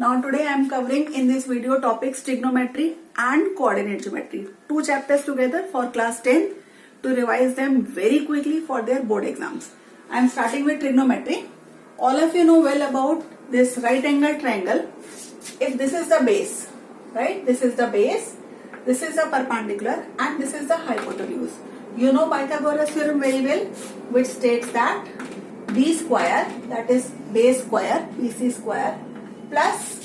Now today I am covering in this video topics trigonometry and coordinate geometry. Two chapters together for class 10 to revise them very quickly for their board exams. I am starting with trigonometry. All of you know well about this right angle triangle. If this is the base, right? This is the base, this is the perpendicular and this is the hypotenuse. You know Pythagoras theorem very well, which states that b square, that is base square, bc square, plus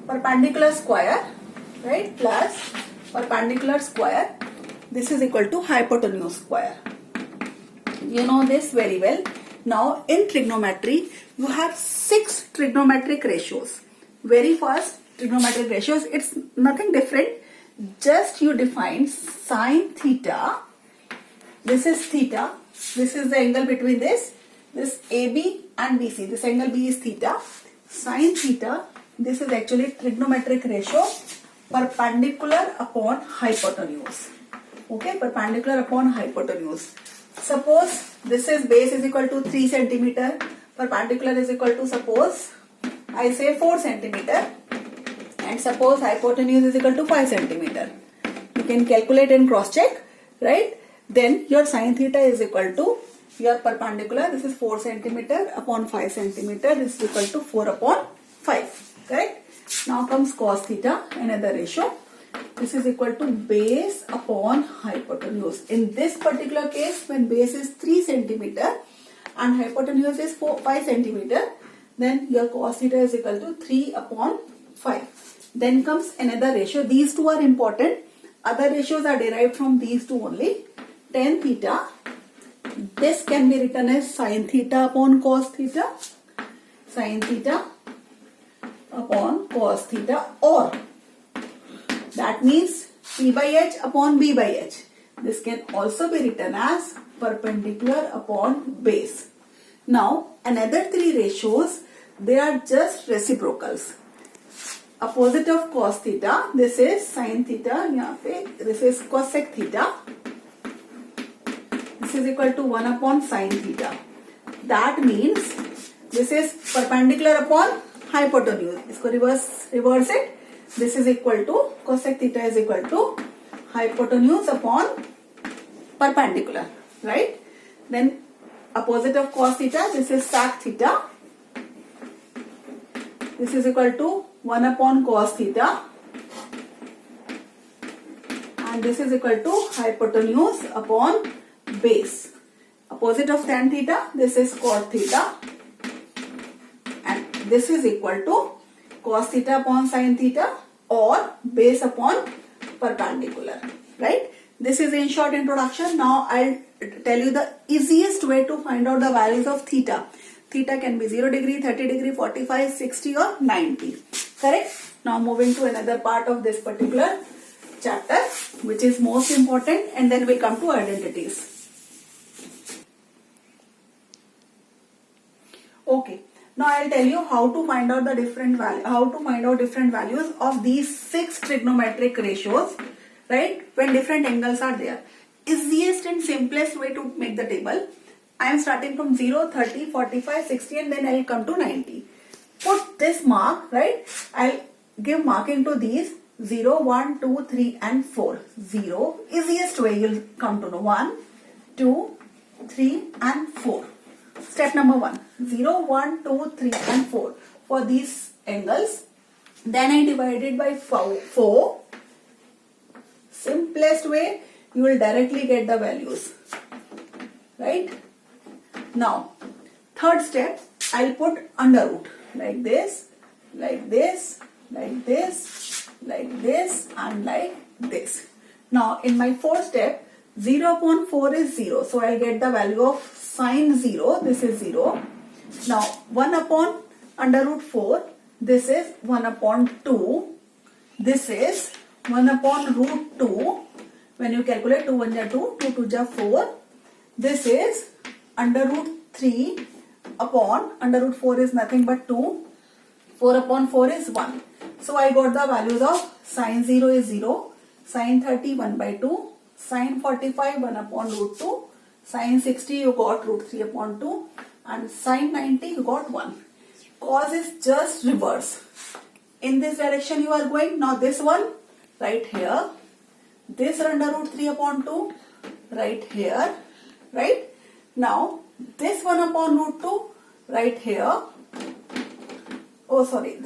perpendicular square, right, plus perpendicular square, this is equal to hypotenuse square. You know this very well. Now in trigonometry, you have 6 trigonometric ratios. Very first trigonometric ratios, it's nothing different, just you define sine theta. This is theta, this is the angle between this AB and BC, this angle B is theta. Sine theta, this is actually trigonometric ratio perpendicular upon hypotenuse. Okay, perpendicular upon hypotenuse. Suppose this is base is equal to 3 centimeter, perpendicular is equal to, suppose I say 4 centimeter, and suppose hypotenuse is equal to 5 centimeter. You can calculate and cross check, right? Then your sine theta is equal to your perpendicular, this is 4 centimeter upon 5 centimeter, this is equal to 4 upon 5, correct? Now comes cos theta, another ratio. This is equal to base upon hypotenuse. In this particular case, when base is 3 centimeter and hypotenuse is 5 centimeter, then your cos theta is equal to 3 upon 5. Then comes another ratio. These two are important. Other ratios are derived from these two only. Tan theta. This can be written as sin theta upon cos theta. Sin theta upon cos theta, or that means P by H upon B by H. This can also be written as perpendicular upon base. Now another 3 ratios, they are just reciprocals. Opposite of cos theta, this is sin theta, this is cosec theta. This is equal to 1 upon sin theta. That means this is perpendicular upon hypotenuse. Isko reverse it. This is equal to cosec theta is equal to hypotenuse upon perpendicular, right? Then opposite of cos theta, this is sec theta. This is equal to 1 upon cos theta, and this is equal to hypotenuse upon base. Opposite of tan theta, this is cos theta, and this is equal to cos theta upon sin theta or base upon perpendicular, right? This is in short introduction. Now I'll tell you the easiest way to find out the values of theta. Theta can be 0 degree, 30 degree, 45, 60 or 90, correct? Now moving to another part of this particular chapter, which is most important, and then we come to identities. Okay. Now I'll tell you how to find out the different values of these 6 trigonometric ratios, right? When different angles are there. Easiest and simplest way to make the table. I am starting from 0, 30, 45, 60 and then I will come to 90. Put this mark, right? I'll give marking to these 0, 1, 2, 3 and 4. 0, easiest way you'll come to know. 1, 2, 3 and 4. Step number 1. 0, 1, 2, 3 and 4. For these angles, then I divide it by 4. Simplest way, you will directly get the values, right? Now, third step, I'll put under root like this, like this, like this, like this and like this. Now, in my fourth step, 0 upon 4 is 0. So, I'll get the value of sine 0. This is 0. Now, 1 upon under root 4. This is 1 upon 2. This is 1 upon root 2. When you calculate 2 1 ja 2, 2 2 ja 4. This is under root 3 upon under root 4 is nothing but 2. 4 upon 4 is 1. So, I got the values of sine 0 is 0. Sine 30 1 by 2. Sine 45 1 upon root 2. Sine 60 you got root 3 upon 2. And sine 90 you got 1. Cos is just reverse. in this direction you are going. Now this one right here, this under root 3 upon 2 right here, right? Now this 1 upon root 2 right here. Oh sorry,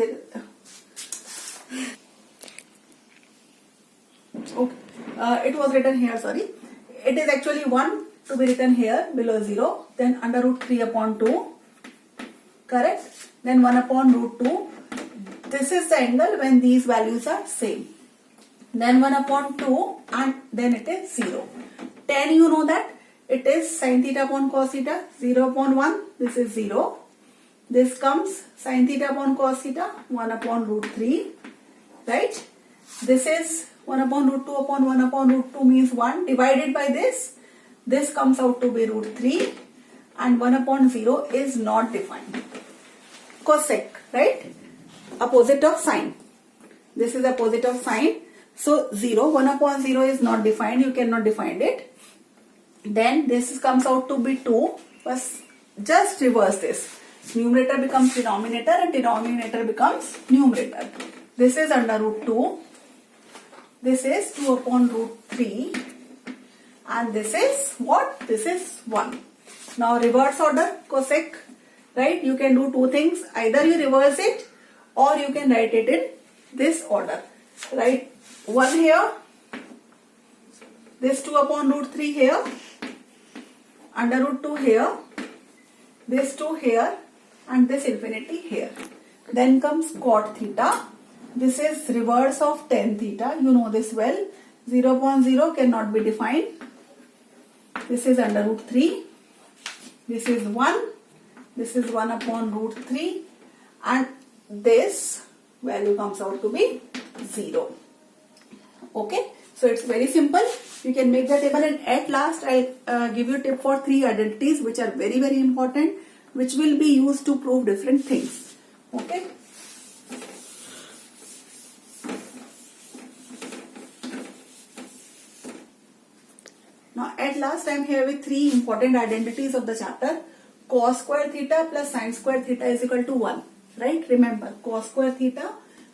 okay, it was written here, sorry. It is actually 1 to be written here below 0, then under root 3 upon 2, correct? Then 1 upon root 2. This is the angle when these values are same. Then 1 upon 2 and then it is 0. Tan, you know that it is sin theta upon cos theta. 0 upon 1, this is 0. This comes sin theta upon cos theta, 1 upon root 3, right? This is 1 upon root 2 upon 1 upon root 2 means 1 divided by this. This comes out to be root 3 and 1 upon 0 is not defined. Cosec, right? Opposite of sine. This is opposite of sine. So 0, 1 upon 0 is not defined. You cannot define it. Then this comes out to be 2. Just reverse this. Numerator becomes denominator and denominator becomes numerator. This is under root 2. This is 2 upon root 3. And this is what? This is 1. Now reverse order cosec, right? You can do two things. Either you reverse it or you can write it in this order. Right? 1 here. This 2 upon root 3 here. Under root 2 here. This 2 here. And this infinity here. Then comes cot theta. This is reverse of tan theta. You know this well. 0 upon 0 cannot be defined. This is under root 3. This is 1. This is 1 upon root 3. And this value comes out to be 0. Okay. So it's very simple. You can make the table, and at last I'll give you a tip for 3 identities which are very, very important, which will be used to prove different things. Okay. Now at last I am here with 3 important identities of the chapter. Cos square theta plus sin square theta is equal to 1. Right? Remember, cos square theta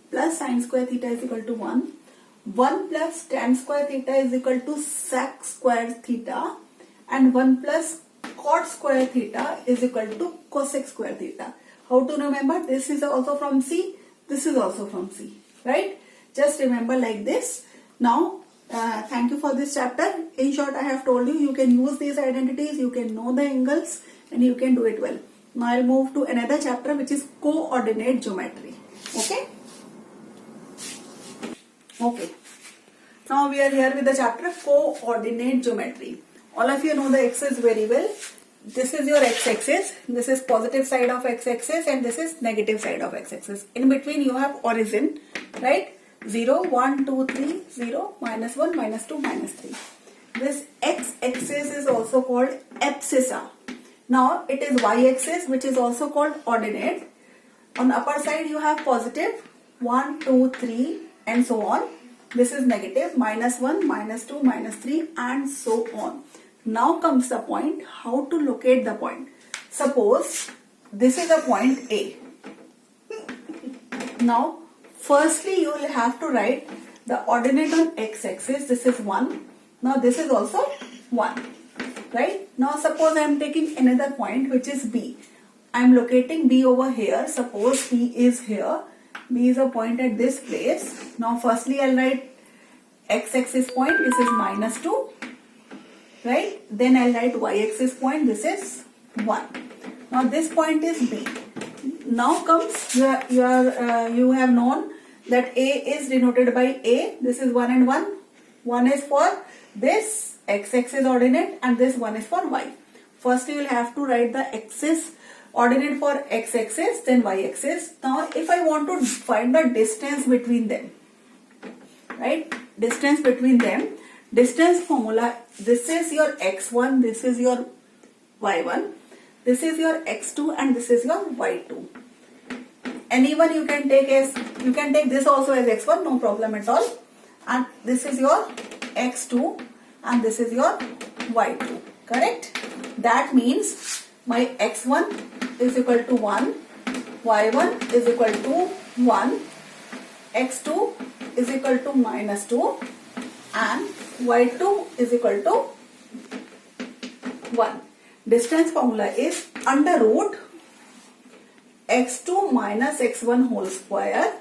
plus sin square theta is equal to 1. 1 plus tan square theta is equal to sec square theta. And 1 plus cot square theta is equal to cosec square theta. How to remember? This is also from C. This is also from C. Right? Just remember like this. Now, thank you for this chapter. In short, I have told you, you can use these identities, you can know the angles, and you can do it well. Now I'll move to another chapter, which is coordinate geometry. Okay? Okay. Now we are here with the chapter coordinate geometry. All of you know the axis very well. This is your x-axis. This is positive side of x-axis and this is negative side of x-axis. In between you have origin, right? 0, 1, 2, 3, 0, minus 1, minus 2, minus 3. This x-axis is also called abscissa. Now it is y-axis, which is also called ordinate. On the upper side you have positive 1, 2, 3 and so on. This is negative minus 1, minus 2, minus 3 and so on. Now comes the point how to locate the point. Suppose this is a point A. Now firstly you will have to write the ordinate on x-axis. This is 1. Now this is also 1. Right? Now suppose I am taking another point which is B. I am locating B over here. Suppose B is here. B is a point at this place. Now firstly I'll write x-axis point. This is minus 2. Right? Then I'll write y-axis point. This is 1. Now this point is B. Now comes you have known that A is denoted by A. This is 1 and 1. 1 is for this x-axis ordinate and this 1 is for y. First you will have to write the axis ordinate for x-axis, then y-axis. Now if I want to find the distance between them, right? Distance between them, distance formula, this is your x1, this is your y1, this is your x2 and this is your y2. Anyone you can take this also as x1, no problem at all. And this is your x2 and this is your y2, correct? That means my x1 is equal to 1, y1 is equal to 1 x2 is equal to minus 2 and y2 is equal to 1. Distance formula is under root x2 minus x1 whole square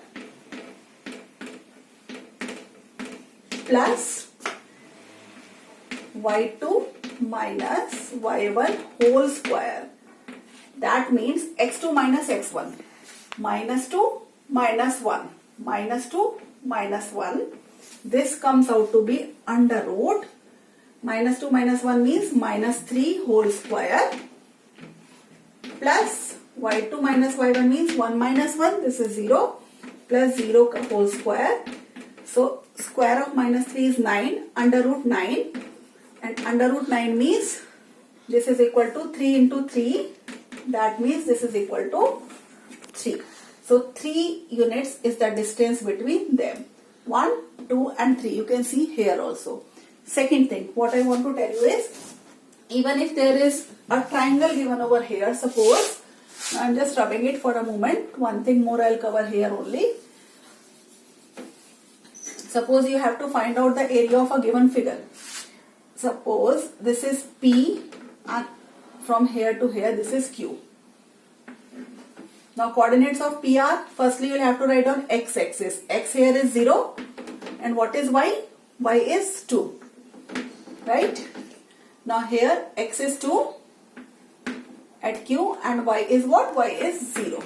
plus y2 minus y1 whole square. That means x2 minus x1. Minus 2 minus 1. Minus 2 minus 1. This comes out to be under root. Minus 2 minus 1 means minus 3 whole square plus y2 minus y1 means 1 minus 1. This is 0 plus 0 whole square. So square of minus 3 is 9 under root 9. And under root 9 means this is equal to 3 into 3. That means this is equal to 3. So 3 units is the distance between them. 1, 2 and 3. You can see here also. Second thing, what I want to tell you is, even if there is a triangle given over here, suppose, I am just rubbing it for a moment. One thing more I will cover here only. Suppose you have to find out the area of a given figure. Suppose this is P and from here to here this is Q. Now coordinates of P are, firstly you will have to write on x-axis. X here is 0 and what is y? Y is 2. Right? Now here x is 2 at Q and y is what? Y is 0.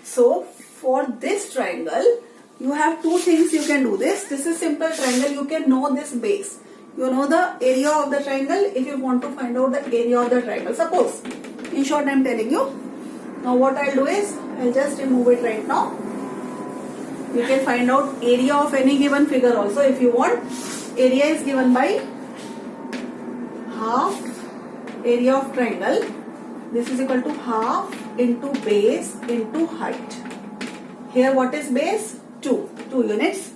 So for this triangle you have two things you can do this. This is simple triangle. You can know this base. You know the area of the triangle if you want to find out the area of the triangle. Suppose, in short I am telling you. Now what I will do is, I will just remove it right now. You can find out area of any given figure also if you want. Area is given by half area of triangle. This is equal to half into base into height. Here what is base? 2 units.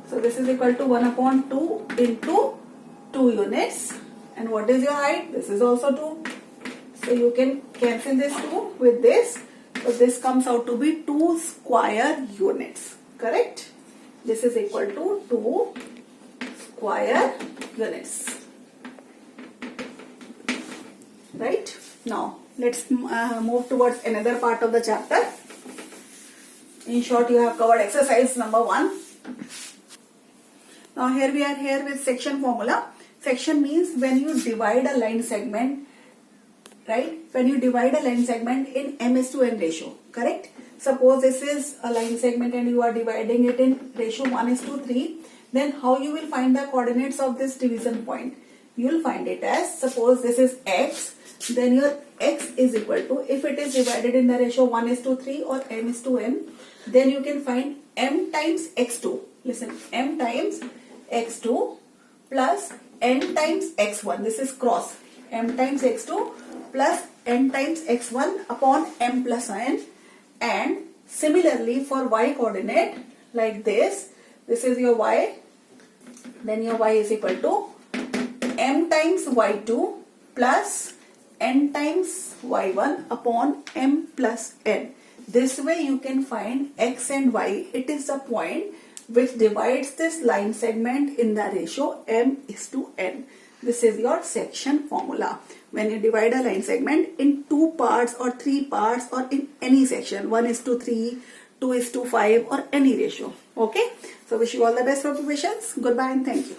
So this is equal to 1 upon 2 into 2 units. And what is your height? This is also 2. So you can cancel this 2 with this. So this comes out to be 2 square units. Correct? This is equal to 2 square units. Right? Now let's move towards another part of the chapter. In short, you have covered exercise number 1. Now here we are here with section formula. Section means when you divide a line segment, right? When you divide a line segment in m:n ratio, correct? Suppose this is a line segment and you are dividing it in ratio 1:3, then how you will find the coordinates of this division point? You will find it as, suppose this is x, then your x is equal to, if it is divided in the ratio 1:3 or m:n, then you can find m times x2. Listen, m times x2 plus n times x1. This is cross. M times x2 plus n times x1 upon m plus n. And similarly for y coordinate, like this is your y. Then your y is equal to m times y2 plus n times y1 upon m plus n. This way you can find x and y. It is the point which divides this line segment in the ratio m:n. This is your section formula. When you divide a line segment in 2 parts or 3 parts or in any section, 1:3, 2:5 or any ratio. Okay. So wish you all the best for preparations. Goodbye and thank you.